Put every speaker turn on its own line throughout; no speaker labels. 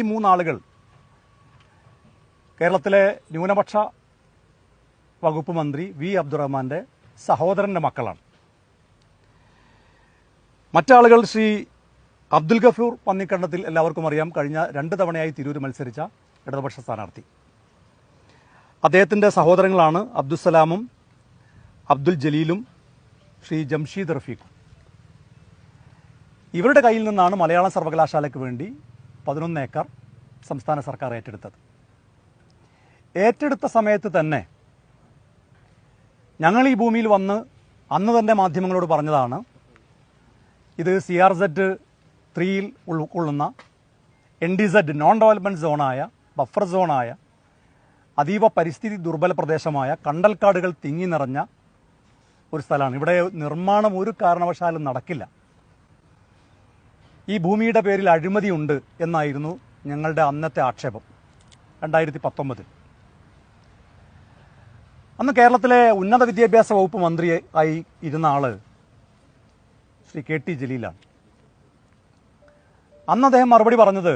ഈ മൂന്നാളുകൾ കേരളത്തിലെ ന്യൂനപക്ഷ വകുപ്പ് മന്ത്രി വി അബ്ദുറഹ്മാന്റെ സഹോദരന്റെ മക്കളാണ്. മറ്റാളുകൾ ശ്രീ അബ്ദുൽ ഗഫൂർ പന്നിക്കണ്ടത്തിൽ എല്ലാവർക്കും അറിയാം, കഴിഞ്ഞ 2 തവണയായി തിരൂർ മത്സരിച്ച ഇടതുപക്ഷ സ്ഥാനാർത്ഥി. അദ്ദേഹത്തിന്റെ സഹോദരങ്ങളാണ് അബ്ദുസലാമും അബ്ദുൽ ജലീലും ശ്രീ ജംഷീദ് റഫീഖും. ഇവരുടെ കയ്യിൽ നിന്നാണ് മലയാളം സർവകലാശാലയ്ക്ക് വേണ്ടി 11 ഏക്കർ സംസ്ഥാന സർക്കാർ ഏറ്റെടുത്തത്. ഏറ്റെടുത്ത സമയത്ത് തന്നെ ഞങ്ങൾ ഈ ഭൂമിയിൽ വന്ന് അന്ന് തന്നെ മാധ്യമങ്ങളോട് പറഞ്ഞതാണ്, ഇത് CRZ 3യിൽ ഉൾക്കൊള്ളുന്ന NDZ നോൺ ഡെവലപ്മെൻറ്റ് സോണായ ബഫർ സോണായ അതീവ പരിസ്ഥിതി ദുർബല പ്രദേശമായ കണ്ടൽക്കാടുകൾ തിങ്ങി നിറഞ്ഞ ഒരു സ്ഥലമാണ്. ഇവിടെ നിർമ്മാണം ഒരു കാരണവശാലും നടക്കില്ല. ഈ ഭൂമിയുടെ പേരിൽ അഴിമതിയുണ്ട് എന്നായിരുന്നു ഞങ്ങളുടെ അന്നത്തെ ആക്ഷേപം 2019. അന്ന് കേരളത്തിലെ ഉന്നത വിദ്യാഭ്യാസ വകുപ്പ് മന്ത്രി ആയി ഇരുന്ന ആള് ശ്രീ KT ജലീലാണ്. അന്ന് അദ്ദേഹം മറുപടി പറഞ്ഞത്,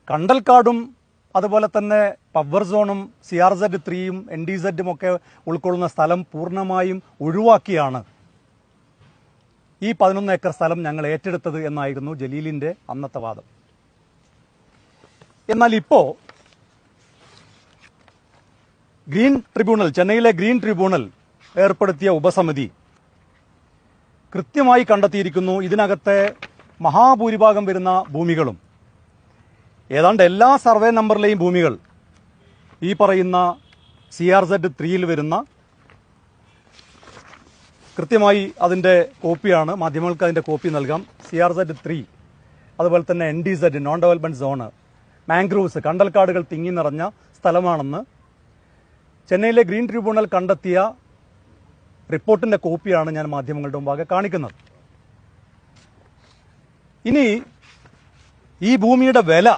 കണ്ടൽക്കാടും അതുപോലെ തന്നെ പവർ സോണും CRZ 3യും NDZ ഒക്കെ ഉൾക്കൊള്ളുന്ന സ്ഥലം പൂർണ്ണമായും ഒഴിവാക്കിയാണ് ഈ 11 ഏക്കർ സ്ഥലം ഞങ്ങൾ ഏറ്റെടുത്തത് എന്നായിരുന്നു ജലീലിന്റെ അന്നത്തെ വാദം. എന്നാൽ ഇപ്പോൾ ഗ്രീൻ ട്രിബ്യൂണൽ, ചെന്നൈയിലെ ഗ്രീൻ ട്രിബ്യൂണൽ ഏർപ്പെടുത്തിയ ഉപസമിതി കൃത്യമായി കണ്ടെത്തിയിരിക്കുന്നു, ഇതിനകത്തെ മഹാഭൂരിഭാഗം വരുന്ന ഭൂമികളും ഏതാണ്ട് എല്ലാ സർവേ നമ്പറിലെയും ഭൂമികൾ ഈ പറയുന്ന CRZ 3യിൽ വരുന്ന, കൃത്യമായി അതിൻ്റെ കോപ്പിയാണ്, മാധ്യമങ്ങൾക്ക് അതിൻ്റെ കോപ്പി നൽകാം. CRZ 3 അതുപോലെ തന്നെ NDZ non development zone, mangroves, കണ്ടൽക്കാടുകൾ തിങ്ങി നിറഞ്ഞ സ്ഥലമാണെന്ന് ചെന്നൈയിലെ ഗ്രീൻ ട്രിബ്യൂണൽ കണ്ടെത്തിയ റിപ്പോർട്ടിൻ്റെ കോപ്പിയാണ് ഞാൻ മാധ്യമങ്ങളുടെ മുമ്പാകെ കാണിക്കുന്നത്. ഇനി ഈ ഭൂമിയുടെ വില,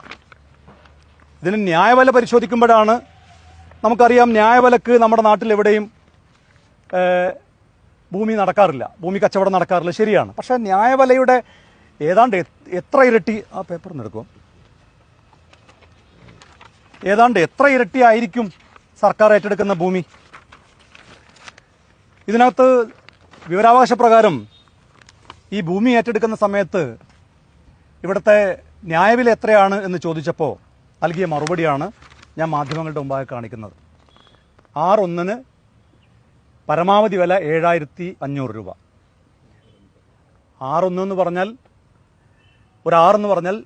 ഇതിന് ന്യായവില പരിശോധിക്കുമ്പോഴാണ് നമുക്കറിയാം, ന്യായവിലക്ക് നമ്മുടെ നാട്ടിൽ എവിടെയും ഭൂമി നടക്കാറില്ല, ഭൂമി കച്ചവടം നടക്കാറില്ല, ശരിയാണ്. പക്ഷേ ന്യായവിലയുടെ ഏതാണ്ട് എത്ര ഇരട്ടി, ആ പേപ്പർ എടുക്കും, ഏതാണ്ട് എത്ര ഇരട്ടി ആയിരിക്കും സർക്കാർ ഏറ്റെടുക്കുന്ന ഭൂമി? ഇതിനകത്ത് വിവരാവകാശ പ്രകാരം ഈ ഭൂമി ഏറ്റെടുക്കുന്ന സമയത്ത് ഇവിടുത്തെ ന്യായവില എത്രയാണ് എന്ന് ചോദിച്ചപ്പോൾ നൽകിയ മറുപടിയാണ് ഞാൻ മാധ്യമങ്ങളുടെ മുമ്പാകെ കാണിക്കുന്നത്. 6-1 പരമാവധി വില 7500 രൂപ. 6-1 എന്ന് പറഞ്ഞാൽ, ഒരു 6 എന്ന് പറഞ്ഞാൽ